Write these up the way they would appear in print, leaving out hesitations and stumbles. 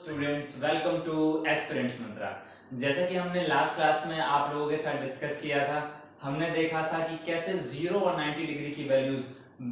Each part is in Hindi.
स्टूडेंट्स, वेलकम टू एस्पिरेंट्स मंत्रा। जैसे कि हमने लास्ट क्लास में आप लोगों के साथ डिस्कस किया था, हमने देखा था कि कैसे 0 और 90 डिग्री की वैल्यूज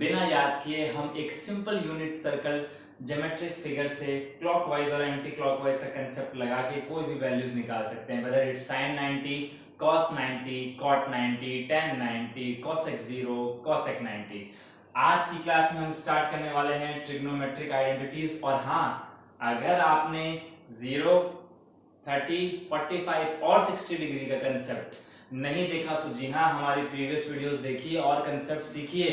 बिना याद किए हम एक simple unit circle geometric figure से क्लॉकवाइज और एंटी क्लॉकवाइज का कंसेप्ट लगा के कोई भी वैल्यूज निकाल सकते हैं, whether it's sin 90, cos 90, cot 90, tan 90, cosec 0, cosec 90। आज की क्लास में हम स्टार्ट करने वाले हैं ट्रिग्नोमेट्रिक आइडेंटिटीज। और हाँ, अगर आपने 0, 30, 45 और 60 डिग्री का कंसेप्ट नहीं देखा तो जी हाँ, हमारी प्रीवियस वीडियोस देखिए और कंसेप्ट सीखिए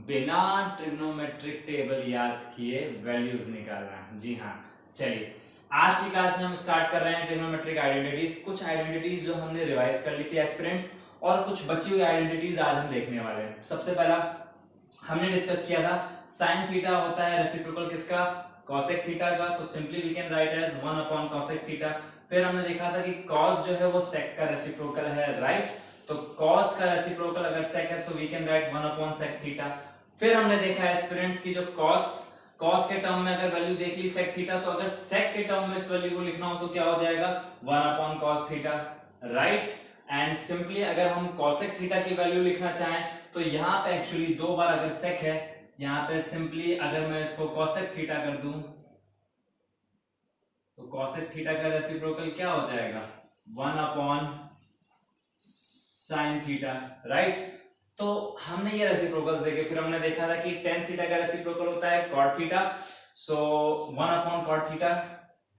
बिना ट्रिग्नोमेट्रिक टेबल याद किए वैल्यूज निकालना। जी हाँ, चलिए आज की क्लास में हम स्टार्ट कर रहे हैं ट्रिग्नोमेट्रिक आइडेंटिटीज। कुछ आइडेंटिटीज जो हमने रिवाइज कर ली थी एस्पिरेंट्स, और कुछ बची हुई आइडेंटिटीज आज हम देखने वाले हैं। सबसे पहला हमने डिस्कस किया था साइन थीटा होता है रेसिप्रोकल किसका, cosec थीटा का, तो simply we can write as 1 upon cosec theta. फिर हमने देखा था कि cos जो है वो sec का रेसिप्रोकल है, राइट, तो cos का रेसिप्रोकल अगर sec है तो we can write 1 upon sec theta. फिर हमने देखा एस्पिरेंट्स की जो cos के टर्म में अगर वैल्यू देख ली sec थीटा, तो अगर sec के टर्म में इस वैल्यू को लिखना हो तो क्या हो जाएगा 1 upon cos theta, right. And simply अगर हम cosec थीटा की वैल्यू लिखना चाहें तो यहाँ पे एक्चुअली दो बार अगर sec है, यहाँ पे सिंपली अगर मैं इसको cosec थीटा कर दूं तो cosec थीटा का रेसिप्रोकल क्या हो जाएगा 1 अपॉन sin थीटा, राइट। तो हमने ये रेसिप्रोकल्स देखे। फिर हमने देखा था कि tan थीटा का रेसिप्रोकल होता है cot थीटा, सो 1 अपॉन cot थीटा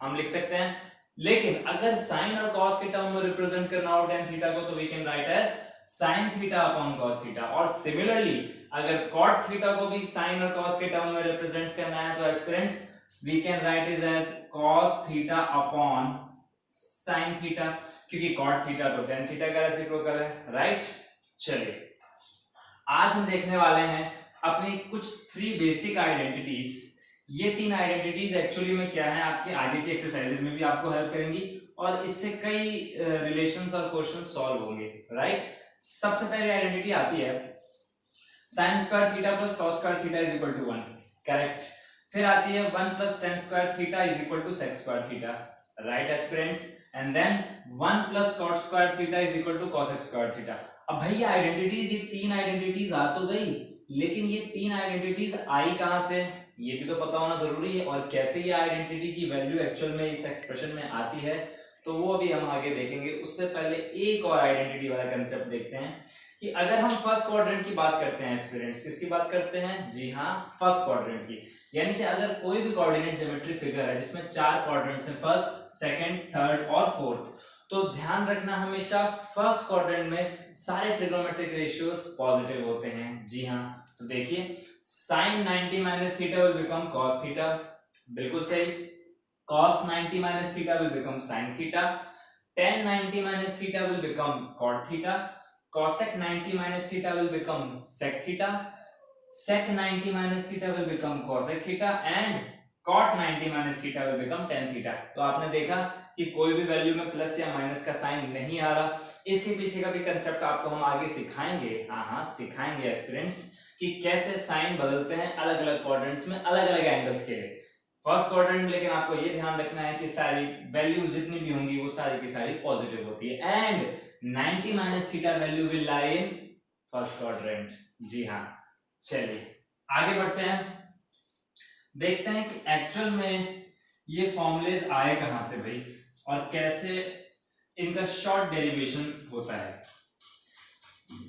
हम लिख सकते हैं। लेकिन अगर sin और cos के टर्म में रिप्रेजेंट करना हो tan थीटा को तो we can write as sin theta upon cos theta. और सिमिलरली अगर cot थीटा को भी sin और cos के टर्म में रिप्रेजेंट करना है तो aspirants we can write it as cos theta upon sin theta, क्योंकि cot थीटा तो tan थीटा का रेसिप्रोकल है, राइट। चलिए आज हम देखने वाले हैं अपनी कुछ 3 बेसिक आइडेंटिटीज। ये 3 आइडेंटिटीज एक्चुअली में क्या है, आपके आगे की एक्सरसाइजेज में भी आपको हेल्प करेंगी और इससे कई रिलेशंस और क्वेश्चंस सॉल्व होंगे, राइट। सबसे पहले आइडेंटिटी आती है sin square theta plus cos square theta is equal to 1, correct. फिर आती है 1 plus tan square theta is equal to sec square theta, right aspirants. And then 1 plus cot square theta is equal to cosec square theta. अब भैया आइडेंटिटीज, ये 3 आइडेंटिटीज आ तो गई, लेकिन ये 3 आइडेंटिटीज आई कहां से, ये भी तो पता होना जरूरी है। और कैसे ये आइडेंटिटी की वैल्यू एक्चुअल में इस एक्सप्रेशन में आती है तो वो अभी हम आगे देखेंगे। उससे पहले एक और आइडेंटिटी वाला कंसेप्ट देखते हैं कि अगर हम फर्स्ट क्वाड्रेंट की बात करते हैं एस्पिरेंट्स, किसकी बात करते हैं, जी हाँ, फर्स्ट क्वाड्रेंट की। यानी कि अगर कोई भी कोऑर्डिनेट ज्योमेट्री फिगर है जिसमें 4 क्वाड्रेंट्स हैं, फर्स्ट, सेकंड, थर्ड और फोर्थ, तो ध्यान रखना हमेशा फर्स्ट क्वाड्रेंट में सारे ट्रिग्नोमेट्रिक रेशियोज पॉजिटिव होते हैं। जी हाँ, तो देखिए sin 90 minus theta will become cos theta, बिल्कुल सही। cos 90 minus theta will become sin theta, tan 90 minus theta will become cot theta, cosec 90 minus theta will become sec theta, sec 90 minus theta will become cosec theta and cot 90 minus theta will become tan theta। तो आपने देखा कि कोई भी वैल्यू में प्लस या माइनस का साइन नहीं आ रहा। इसके पीछे का भी कंसेप्ट आपको हम आगे सिखाएंगे, हाँ सिखाएंगे एस्पिरेंट्स, कि कैसे साइन बदलते हैं अलग अलग क्वाड्रेंट्स में अलग अलग एंगल्स के लिए फर्स्ट क्वाड्रेंट। लेकिन आपको ये ध्यान रखना है कि सारी वैल्यूज जितनी भी होंगी वो सारी की सारी पॉजिटिव होती है। And 90 minus theta value will lie in first quadrant. जी हाँ, चलिए आगे बढ़ते हैं, देखते हैं कि एक्चुअल में ये फॉर्मूलेज आए कहां से भाई और कैसे इनका शॉर्ट डेरिवेशन होता है।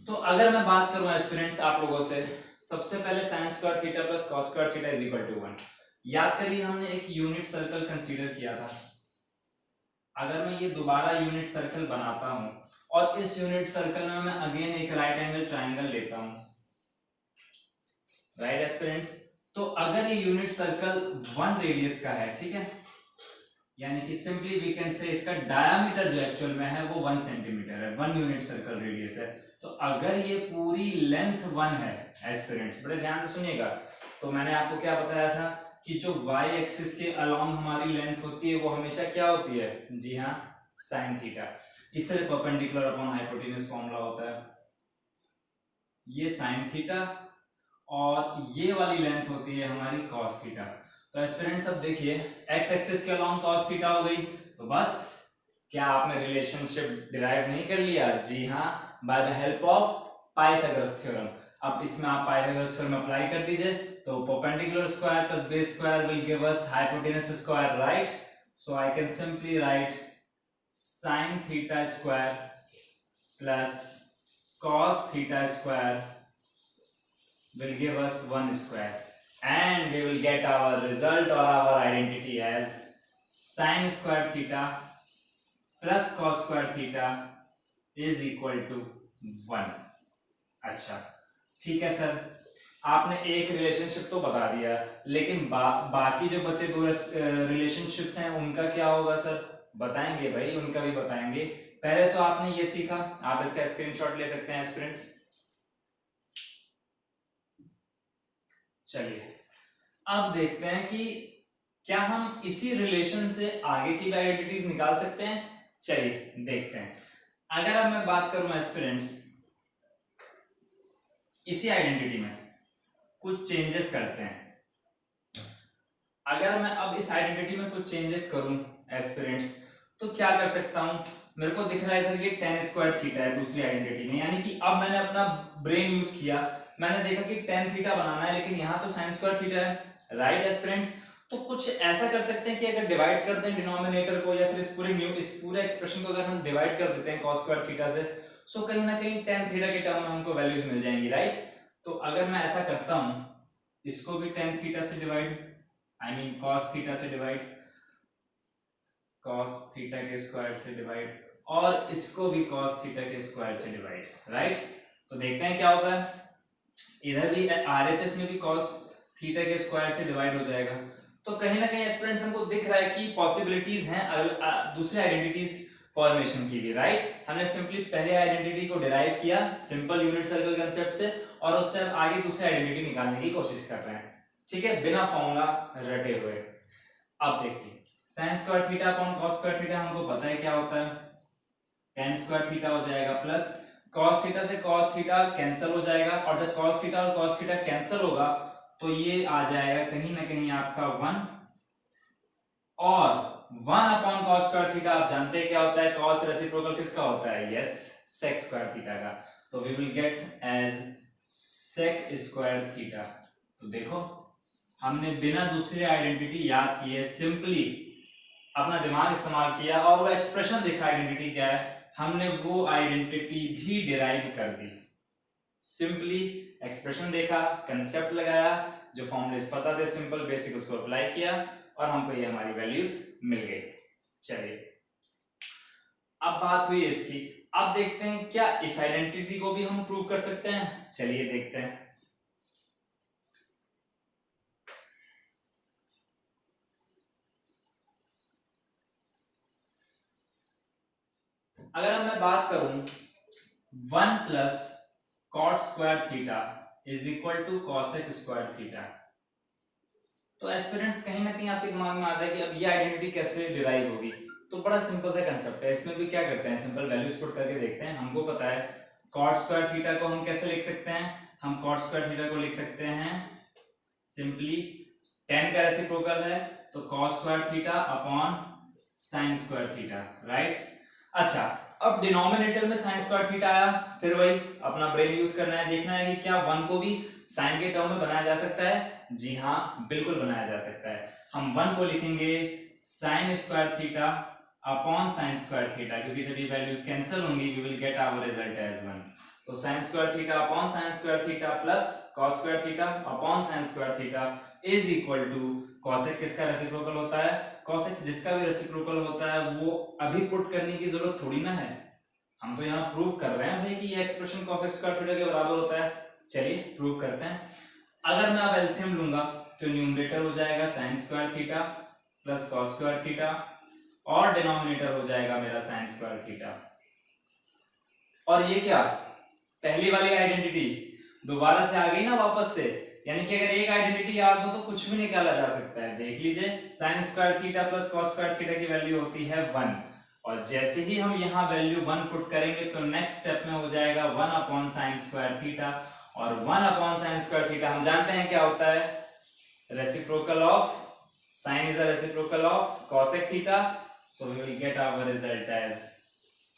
तो अगर मैं बात करूं एस्पिरेंट्स आप लोगों से, सबसे पहले sin square theta plus cos square theta is equal to 1। याद करिए हमने एक यूनिट सर्कल कंसीडर किया था। अगर मैं ये दोबारा यूनिट सर्कल बनाता हूं और इस यूनिट सर्कल में मैं अगेन एक राइट एंगल ट्राइंगल लेता हूं, राइट एस्पिरेंट्स, तो अगर ये यूनिट सर्कल 1 रेडियस का है, ठीक है, यानी कि सिंपली वी कैन से इसका डायमीटर जो एक्चुअल में है वो 1 सेंटीमीटर है, 1 यूनिट सर्कल रेडियस है। तो अगर ये पूरी लेंथ 1 है एस्पिरेंट्स, बड़े ध्यान से सुनिएगा, तो मैंने आपको क्या बताया था कि जो y एक्सिस के अलोंग हमारी लेंथ होती है वो हमेशा क्या होती है, जी हाँ, sin थीटा। इससे परपेंडिकुलर अपॉन हाइपोटेन्यूज फॉर्मूला होता है, ये sin थीटा, और ये वाली लेंथ होती है हमारी cos थीटा। तो एस्पिरेंट्स अब देखिए एक्स एक्सिस के अलॉन्ग cos थीटा हो गई, तो बस क्या आपने रिलेशनशिप डिराइव नहीं कर लिया? जी हाँ, by the help of Pythagoras theorem. अब इसमें आप पाइथागोरस थ्योरम अप्लाई कर दीजिए, तो perpendicular square plus base square will give us hypotenuse square, right? So I can simply write sin theta square plus cos theta square will give us 1 square, and we will get our result or our identity as sin square theta plus cos square theta is equal to 1। अच्छा ठीक है सर, आपने एक रिलेशनशिप तो बता दिया, लेकिन बाकी जो बचे दो रिलेशनशिप्स हैं उनका क्या होगा सर? बताएंगे भाई, उनका भी बताएंगे। पहले तो आपने ये सीखा, आप इसका स्क्रीनशॉट ले सकते हैं स्टूडेंट्स। चलिए अब देखते हैं कि क्या हम इसी रिलेशन से आगे की भी आइडेंटिटीज निकाल सकते हैं। चलिए देखते हैं। अगर अब मैं बात करूं एस्पिरेंट्स, इसी आइडेंटिटी में कुछ चेंजेस करते हैं। अगर मैं अब इस आइडेंटिटी में कुछ चेंजेस करूं एस्पिरेंट्स, तो क्या कर सकता हूं? मेरे को दिख रहा है इधर कि tan स्क्वायर थीटा है दूसरी आइडेंटिटी में, यानी कि अब मैंने अपना ब्रेन यूज किया, मैंने देखा कि tan थीटा बनाना है, लेकिन यहाँ तो sin स्क्वायर थीटा है, राइट एस्पिरेंट्स? तो कुछ ऐसा कर सकते हैं कि अगर डिवाइड कर दें डिनोमिनेटर को, या फिर इस पूरे एक्सप्रेशन को अगर हम डिवाइड कर देते हैं cos स्क्वायर थीटा से, सो कहीं ना कहीं tan थीटा के टर्म में हमको वैल्यूज मिल जाएंगी, राइट? तो अगर मैं ऐसा करता हूं, इसको भी tan थीटा से divide, I mean cos theta से डिवाइड, cos थीटा के स्क्वायर से डिवाइड, और इसको भी cos थीटा के स्क्वायर से डिवाइड, राइट? तो देखते हैं क्या होता है। इधर भी RHS में भी cos थीटा के स्क्वायर से डिवाइड हो जाएगा। तो कहीं ना कहीं स्टूडेंट्स हमको दिख रहा है कि पॉसिबिलिटीज हैं दूसरी आइडेंटिटीज फॉर्मेशन की भी, राइट? हमने सिंपली पहले आइडेंटिटी को डिराइव किया सिंपल यूनिट सर्कल कंसेप्ट से, और उससे हम आगे दूसरी आइडेंटिटी निकालने की कोशिश कर रहे हैं, ठीक है, बिना फॉर्मूला रटे हुए। अब देखिए sin square theta upon cos square theta हमको पता है क्या होता है, tan स्क्वायर थीटा हो जाएगा प्लस cos थीटा से cos थीटा कैंसिल हो जाएगा, और जब cos थीटा और cos थीटा कैंसिल होगा तो ये आ जाएगा कहीं ना कहीं आपका 1, और 1 अपॉन cos स्क्वायर थीटा आप जानते हैं क्या होता है, cos रेसिप्रोकल किसका होता है? यस, sec स्क्वायर थीटा का। तो we will get as sec square theta. तो देखो हमने बिना दूसरी आइडेंटिटी याद किए सिंपली अपना दिमाग इस्तेमाल किया, और वो एक्सप्रेशन देखा आइडेंटिटी क्या है, हमने वो आइडेंटिटी भी डिराइव कर दी। सिंपली एक्सप्रेशन देखा, कंसेप्ट लगाया, जो फॉर्मूलेस पता थे सिंपल बेसिक उसको अप्लाई किया, और हमको ये हमारी वैल्यूज मिल गई। चलिए अब बात हुई इसकी, अब देखते हैं क्या इस आइडेंटिटी को भी हम प्रूव कर सकते हैं। चलिए देखते हैं। अगर मैं बात करूं 1 plus cot square theta is equal to cosec square theta, तो एस्पिरेंट्स कहीं ना कहीं आपके दिमाग में आता है कि अब ये आइडेंटिटी कैसे डिराइव होगी। तो बड़ा सिंपल सा कंसेप्ट है, इसमें भी क्या करते हैं, सिंपल वैल्यूज पुट करके देखते हैं। हमको पता है cot स्क्वायर थीटा को हम कैसे लिख सकते हैं, हम cot स्क्वायर थीटा को लिख सकते हैं सिंपली tan का रेसिप्रोकल है तो cos square theta upon sin square theta, right? अच्छा अब डिनोमिनेटर में sin स्क्वायर थीटा आया, फिर वही अपना ब्रेन यूज करना है, देखना है कि क्या 1 को भी sin के टर्म में बनाया जा सकता है। जी हाँ, बिल्कुल बनाया जा सकता है। हम 1 को लिखेंगे sin square theta upon sin square theta, क्योंकि जब ये वैल्यूज कैंसिल होंगी we will get our result as 1। तो sin square theta upon sin square theta plus cos square theta upon sin square theta is equal to cosec किसका रेसिप्रोकल होता है, cosec जिसका भी रेसिप्रोकल होता है वो अभी पुट करने की जरूरत थोड़ी ना है, हम तो यहाँ प्रूव कर रहे हैं भाई कि ये एक्सप्रेशन cosec स्क्वायर थीटा के बराबर होता है। चलिए प्रूव करते हैं। अगर मैं अब एलसीएम लूंगा तो न्यूमरेटर हो जाएगा sin square theta plus cos square theta, और डिनोमिनेटर हो जाएगा मेरा sin स्क्वायर थीटा। और ये क्या, पहली वाली आइडेंटिटी दोबारा से आ गई ना वापस से, यानी कि अगर एक आइडेंटिटी याद हो तो कुछ भी निकाला जा सकता है। देख लीजिए sin square theta plus cos square theta की वैल्यू होती है 1, और जैसे ही हम यहाँ वैल्यू 1 पुट करेंगे तो नेक्स्ट स्टेप में हो जाएगा 1 अपॉन sin स्क्वायर थीटा, और 1 अपॉन sin स्क्वायर थीटा हम जानते हैं क्या होता है, reciprocal of Sine is a reciprocal of cosec theta, so we will get our result as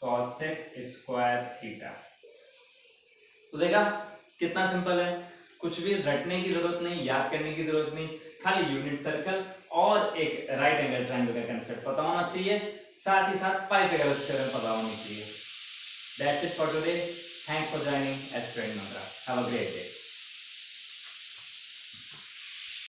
cosec square theta. तो देखा कितना सिंपल है, कुछ भी रटने की जरूरत नहीं, याद करने की जरूरत नहीं, खाली यूनिट सर्कल और एक राइट एंगल ट्रायंगल का कांसेप्ट पता होना चाहिए, साथ ही साथ पाइथागोरस थ्योरम पता होनी चाहिए. That's it for today. Thanks for joining Aspirant Mantra. Have a great day.